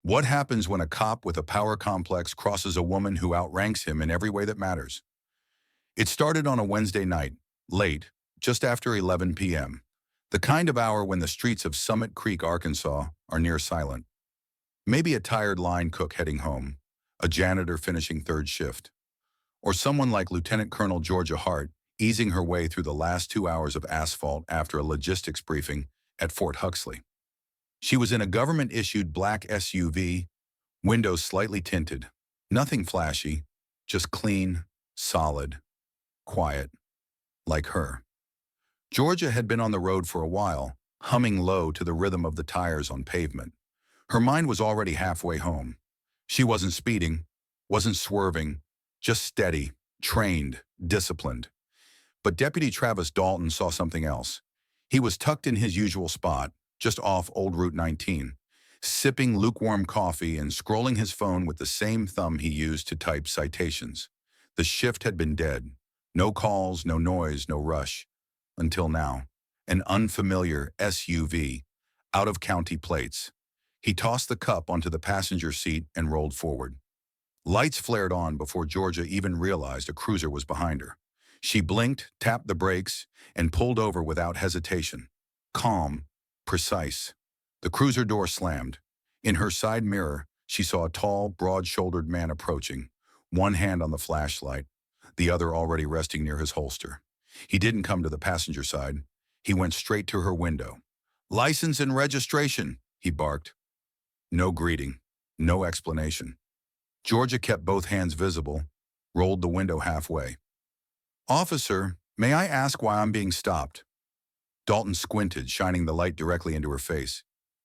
What happens when a cop with a power complex crosses a woman who outranks him in every way that matters? It started on a Wednesday night, late, just after 11 p.m., the kind of hour when the streets of Summit Creek, Arkansas, are near silent. Maybe a tired line cook heading home, a janitor finishing third shift, or someone like Lieutenant Colonel Georgia Hart easing her way through the last 2 hours of asphalt after a logistics briefing at Fort Huxley. She was in a government-issued black SUV, windows slightly tinted. Nothing flashy, just clean, solid, quiet, like her. Georgia had been on the road for a while, humming low to the rhythm of the tires on pavement. Her mind was already halfway home. She wasn't speeding, wasn't swerving, just steady, trained, disciplined. But Deputy Travis Dalton saw something else. He was tucked in his usual spot, just off Old Route 19, sipping lukewarm coffee and scrolling his phone with the same thumb he used to type citations. The shift had been dead. No calls, no noise, no rush. Until now, an unfamiliar SUV, out of county plates. He tossed the cup onto the passenger seat and rolled forward. Lights flared on before Georgia even realized a cruiser was behind her. She blinked, tapped the brakes, and pulled over without hesitation. Calm, precise. The cruiser door slammed. In her side mirror, she saw a tall, broad-shouldered man approaching, one hand on the flashlight, the other already resting near his holster. He didn't come to the passenger side. He went straight to her window. "License and registration," he barked. No greeting, no explanation. Georgia kept both hands visible, rolled the window halfway. "Officer, may I ask why I'm being stopped?" Dalton squinted, shining the light directly into her face.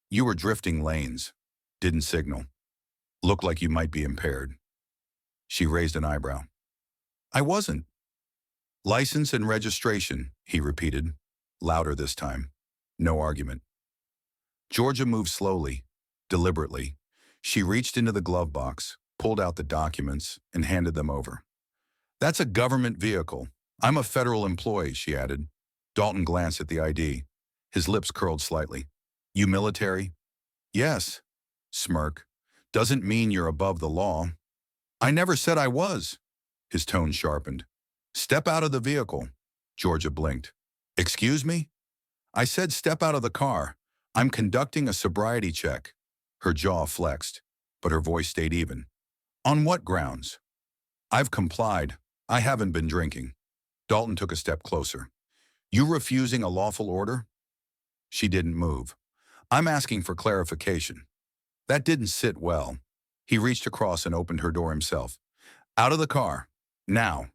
"You were drifting lanes. Didn't signal. Looked like you might be impaired." She raised an eyebrow. "I wasn't." "License and registration," he repeated, louder this time. No argument. Georgia moved slowly, deliberately. She reached into the glove box, pulled out the documents, and handed them over. "That's a government vehicle. I'm a federal employee," she added. Dalton glanced at the ID. His lips curled slightly. "You military?" "Yes." Smirk. "Doesn't mean you're above the law." "I never said I was." His tone sharpened. "Step out of the vehicle." Georgia blinked. "Excuse me?" "I said step out of the car. I'm conducting a sobriety check." Her jaw flexed, but her voice stayed even. "On what grounds?" "I've complied. I haven't been drinking." Dalton took a step closer. "You refusing a lawful order?" She didn't move. "I'm asking for clarification." That didn't sit well. He reached across and opened her door himself. "Out of the car. Now."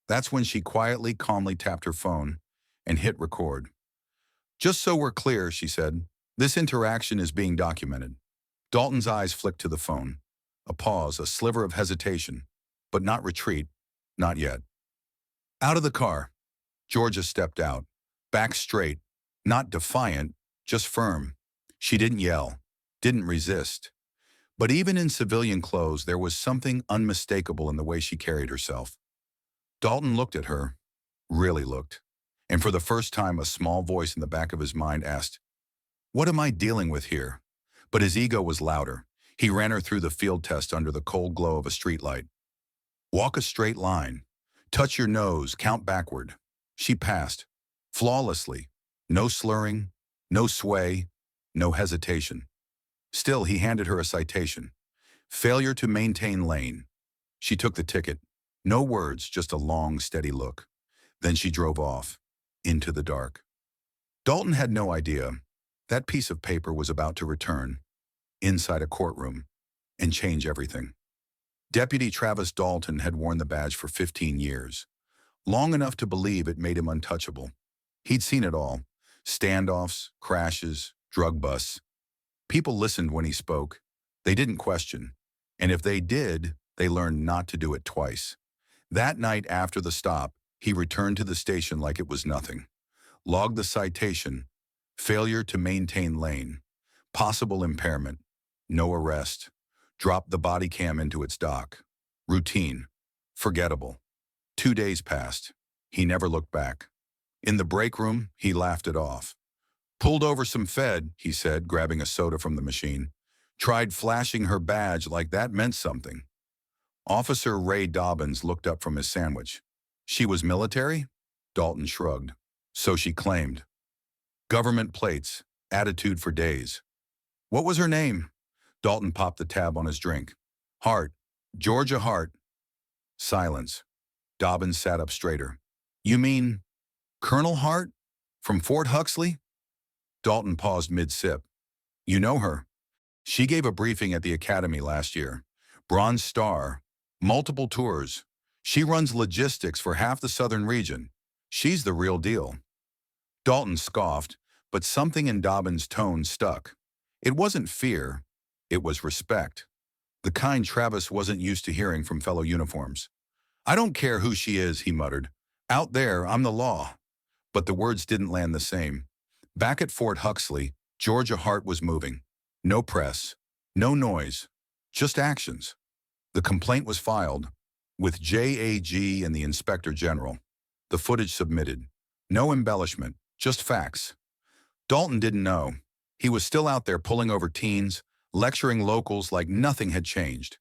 That's when she quietly, calmly tapped her phone and hit record. "Just so we're clear," she said, "this interaction is being documented." Dalton's eyes flicked to the phone. A pause, a sliver of hesitation, but not retreat, not yet. "Out of the car." Georgia stepped out, back straight, not defiant, just firm. She didn't yell, didn't resist. But even in civilian clothes, there was something unmistakable in the way she carried herself. Dalton looked at her, really looked, and for the first time a small voice in the back of his mind asked, "What am I dealing with here?" But his ego was louder. He ran her through the field test under the cold glow of a streetlight. "Walk a straight line. Touch your nose, count backward." She passed, flawlessly. No slurring, no sway, no hesitation. Still, he handed her a citation. "Failure to maintain lane." She took the ticket. No words, just a long, steady look. Then she drove off, into the dark. Dalton had no idea. That piece of paper was about to return, inside a courtroom, and change everything. Deputy Travis Dalton had worn the badge for 15 years, long enough to believe it made him untouchable. He'd seen it all, standoffs, crashes, drug busts. People listened when he spoke. They didn't question, and if they did, they learned not to do it twice. That night after the stop, he returned to the station like it was nothing. Logged the citation, failure to maintain lane, possible impairment, no arrest, dropped the body cam into its dock. Routine, forgettable. 2 days passed. He never looked back. In the break room, he laughed it off. "Pulled over some Fed," he said, grabbing a soda from the machine. Tried flashing her badge like that meant something. Officer Ray Dobbins looked up from his sandwich. She was military? Dalton shrugged. So she claimed. Government plates, attitude for days. What was her name? Dalton popped the tab on his drink. Hart. Georgia Hart. Silence. Dobbins sat up straighter. You mean Colonel Hart? From Fort Huxley? Dalton paused mid-sip. You know her. She gave a briefing at the academy last year. Bronze Star. Multiple tours. She runs logistics for half the southern region. She's the real deal. Dalton scoffed, but something in Dobbins' tone stuck. It wasn't fear. It was respect. The kind Travis wasn't used to hearing from fellow uniforms. I don't care who she is, he muttered. Out there, I'm the law. But the words didn't land the same. Back at Fort Huxley, Georgia Hart was moving. No press, no noise, just actions. The complaint was filed, with JAG and the Inspector General. The footage submitted. No embellishment, just facts. Dalton didn't know. He was still out there pulling over teens, lecturing locals like nothing had changed.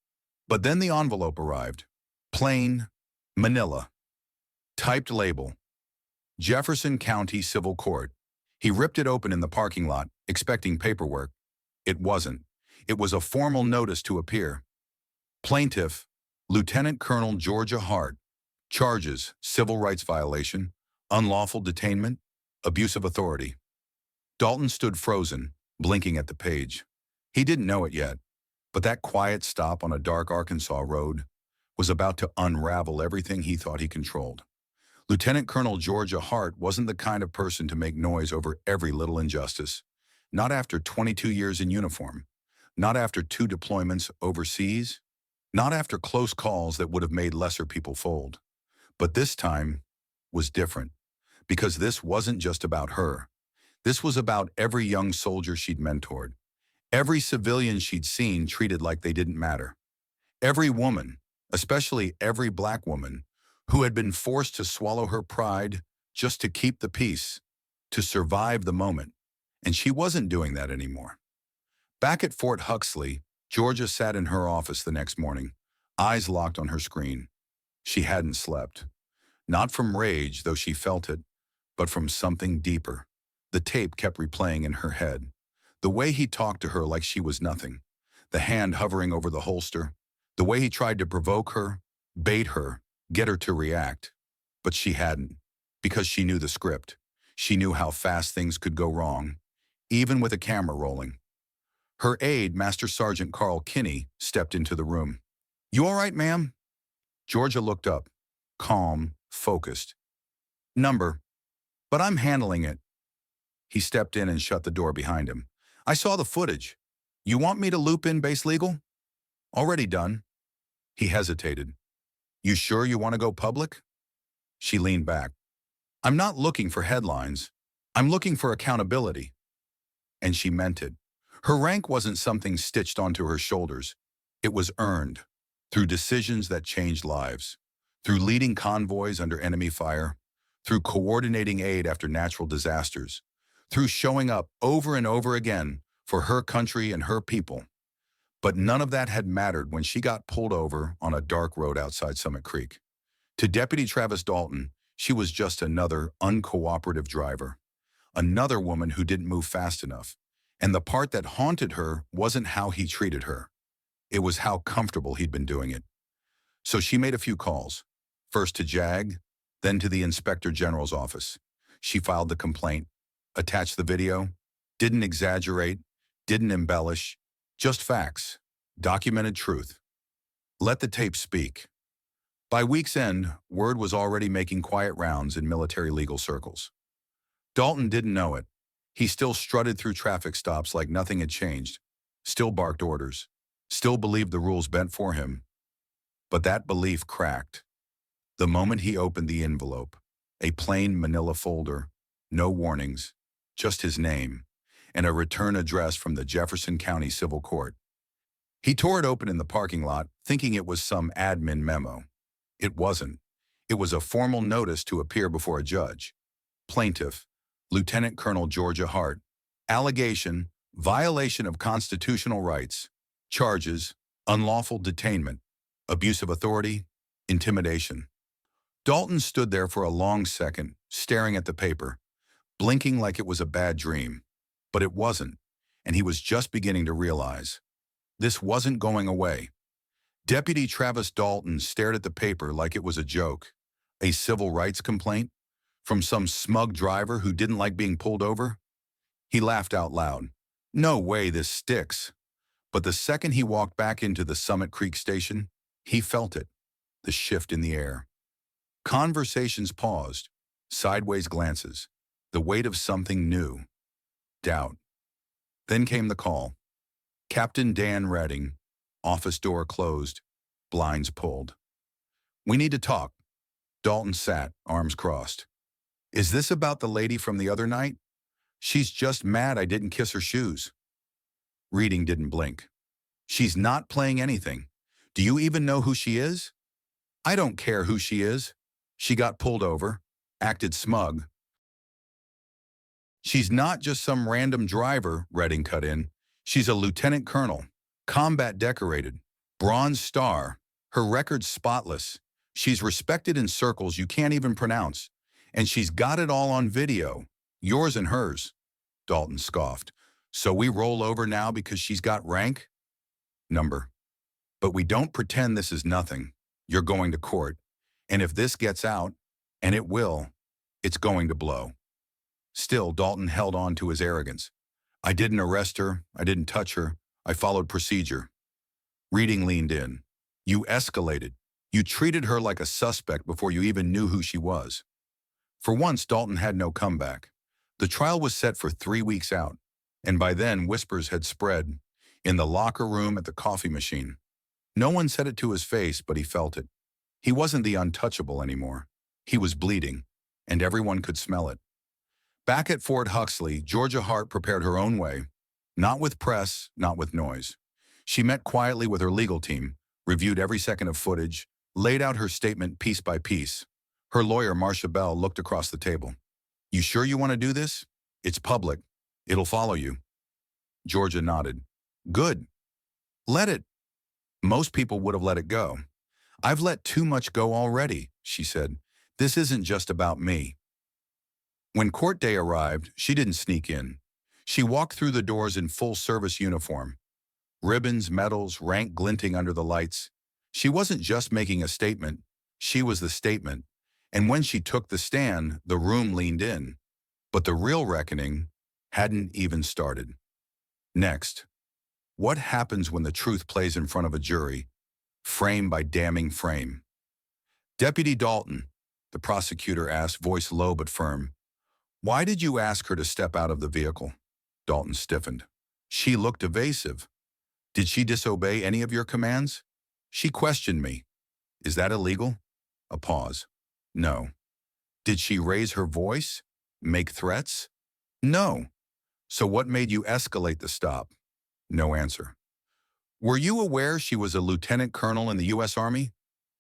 But then the envelope arrived. Plain, Manila. Typed label. Jefferson County Civil Court. He ripped it open in the parking lot, expecting paperwork. It wasn't. It was a formal notice to appear. Plaintiff, Lieutenant Colonel Georgia Hart. Charges, civil rights violation, unlawful detainment, abuse of authority. Dalton stood frozen, blinking at the page. He didn't know it yet, but that quiet stop on a dark Arkansas road was about to unravel everything he thought he controlled. Lieutenant Colonel Georgia Hart wasn't the kind of person to make noise over every little injustice. Not after 22 years in uniform. Not after 2 deployments overseas. Not after close calls that would have made lesser people fold. But this time was different, because this wasn't just about her. This was about every young soldier she'd mentored. Every civilian she'd seen treated like they didn't matter. Every woman, especially every black woman, who had been forced to swallow her pride just to keep the peace, to survive the moment. And she wasn't doing that anymore. Back at Fort Huxley, Georgia sat in her office the next morning, eyes locked on her screen. She hadn't slept. Not from rage, though she felt it, but from something deeper. The tape kept replaying in her head. The way he talked to her like she was nothing. The hand hovering over the holster. The way he tried to provoke her, bait her, get her to react. But she hadn't, because she knew the script. She knew how fast things could go wrong, even with a camera rolling. Her aide, Master Sergeant Carl Kinney, stepped into the room. You all right, ma'am? Georgia looked up, calm, focused. Number, but I'm handling it. He stepped in and shut the door behind him. I saw the footage. You want me to loop in base legal? Already done. He hesitated. You sure you want to go public? She leaned back. I'm not looking for headlines. I'm looking for accountability. And she meant it. Her rank wasn't something stitched onto her shoulders. It was earned, through decisions that changed lives, through leading convoys under enemy fire, through coordinating aid after natural disasters, through showing up over and over again for her country and her people. But none of that had mattered when she got pulled over on a dark road outside Summit Creek. To Deputy Travis Dalton, she was just another uncooperative driver, another woman who didn't move fast enough. And the part that haunted her wasn't how he treated her. It was how comfortable he'd been doing it. So she made a few calls, first to JAG, then to the Inspector General's office. She filed the complaint, attached the video, didn't exaggerate, didn't embellish, just facts, documented truth. Let the tape speak. By week's end, word was already making quiet rounds in military legal circles. Dalton didn't know it. He still strutted through traffic stops like nothing had changed, still barked orders, still believed the rules bent for him. But that belief cracked. The moment he opened the envelope, a plain manila folder, no warnings, just his name, and a return address from the Jefferson County Civil Court. He tore it open in the parking lot, thinking it was some admin memo. It wasn't. It was a formal notice to appear before a judge. Plaintiff, Lieutenant Colonel Georgia Hart. Allegation, violation of constitutional rights. Charges: unlawful detainment, abuse of authority, intimidation. Dalton stood there for a long second, staring at the paper, blinking like it was a bad dream. But it wasn't, and he was just beginning to realize. This wasn't going away. Deputy Travis Dalton stared at the paper like it was a joke. A civil rights complaint? From some smug driver who didn't like being pulled over? He laughed out loud. No way this sticks. But the second he walked back into the Summit Creek station, he felt it, the shift in the air. Conversations paused, sideways glances, the weight of something new. Doubt. Then came the call. Captain Dan Redding, office door closed, blinds pulled. We need to talk. Dalton sat, arms crossed. Is this about the lady from the other night? She's just mad I didn't kiss her shoes. Reading didn't blink. She's not playing anything. Do you even know who she is? I don't care who she is. She got pulled over, acted smug. She's not just some random driver, Redding cut in. She's a lieutenant colonel, combat decorated, Bronze Star, her record's spotless. She's respected in circles you can't even pronounce. And she's got it all on video, yours and hers. Dalton scoffed. So we roll over now because she's got rank? Number. But we don't pretend this is nothing. You're going to court. And if this gets out, and it will, it's going to blow. Still, Dalton held on to his arrogance. I didn't arrest her. I didn't touch her. I followed procedure. Reading leaned in. You escalated. You treated her like a suspect before you even knew who she was. For once, Dalton had no comeback. The trial was set for 3 weeks out, and by then whispers had spread. In the locker room, at the coffee machine. No one said it to his face, but he felt it. He wasn't the untouchable anymore. He was bleeding, and everyone could smell it. Back at Fort Huxley, Georgia Hart prepared her own way. Not with press, not with noise. She met quietly with her legal team, reviewed every second of footage, laid out her statement piece by piece. Her lawyer, Marcia Bell, looked across the table. You sure you want to do this? It's public. It'll follow you. Georgia nodded. Good. Let it. Most people would have let it go. I've let too much go already, she said. This isn't just about me. When court day arrived, she didn't sneak in. She walked through the doors in full service uniform. Ribbons, medals, rank glinting under the lights. She wasn't just making a statement. She was the statement. And when she took the stand, the room leaned in. But the real reckoning hadn't even started. Next, what happens when the truth plays in front of a jury, frame by damning frame? Deputy Dalton, the prosecutor asked, voice low but firm. Why did you ask her to step out of the vehicle? Dalton stiffened. She looked evasive. Did she disobey any of your commands? She questioned me. Is that illegal? A pause. No. Did she raise her voice? Make threats? No. So what made you escalate the stop? No answer. Were you aware she was a lieutenant colonel in the U.S. Army?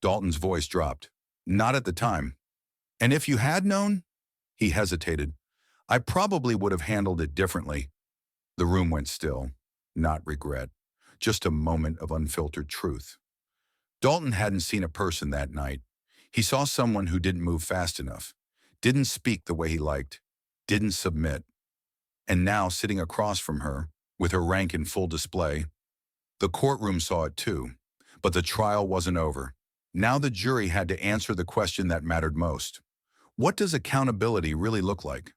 Dalton's voice dropped. Not at the time. And if you had known? He hesitated. I probably would have handled it differently. The room went still. Not regret. Just a moment of unfiltered truth. Dalton hadn't seen a person that night. He saw someone who didn't move fast enough, didn't speak the way he liked, didn't submit. And now, sitting across from her, with her rank in full display, the courtroom saw it too. But the trial wasn't over. Now the jury had to answer the question that mattered most. What does accountability really look like?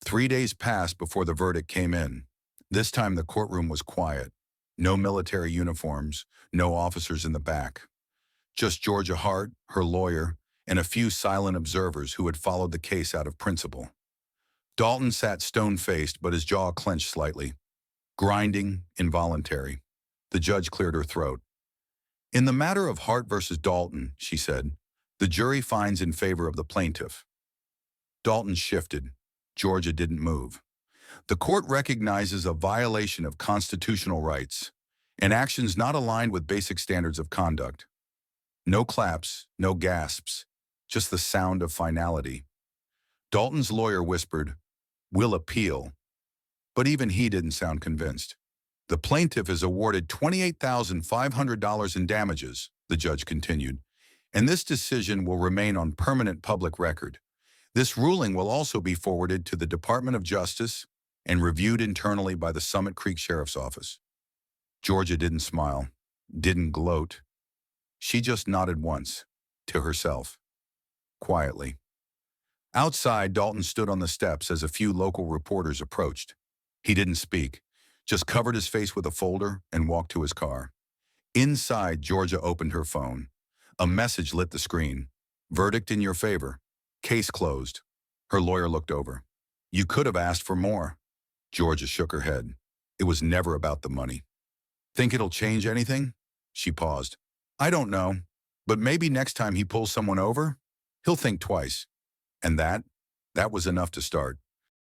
3 days passed before the verdict came in. This time the courtroom was quiet. No military uniforms, no officers in the back. Just Georgia Hart, her lawyer, and a few silent observers who had followed the case out of principle. Dalton sat stone-faced, but his jaw clenched slightly. Grinding, involuntary. The judge cleared her throat. In the matter of Hart versus Dalton, she said, the jury finds in favor of the plaintiff. Dalton shifted. Georgia didn't move. The court recognizes a violation of constitutional rights and actions not aligned with basic standards of conduct. No claps, no gasps, just the sound of finality. Dalton's lawyer whispered, "We'll appeal." But even he didn't sound convinced. The plaintiff is awarded $28,500 in damages, the judge continued, and this decision will remain on permanent public record. This ruling will also be forwarded to the Department of Justice and reviewed internally by the Summit Creek Sheriff's Office. Georgia didn't smile, didn't gloat. She just nodded once, to herself, quietly. Outside, Dalton stood on the steps as a few local reporters approached. He didn't speak, just covered his face with a folder and walked to his car. Inside, Georgia opened her phone. A message lit the screen. Verdict in your favor. Case closed. Her lawyer looked over. You could have asked for more. Georgia shook her head. It was never about the money. Think it'll change anything? She paused. I don't know, but maybe next time he pulls someone over, he'll think twice. And that was enough to start.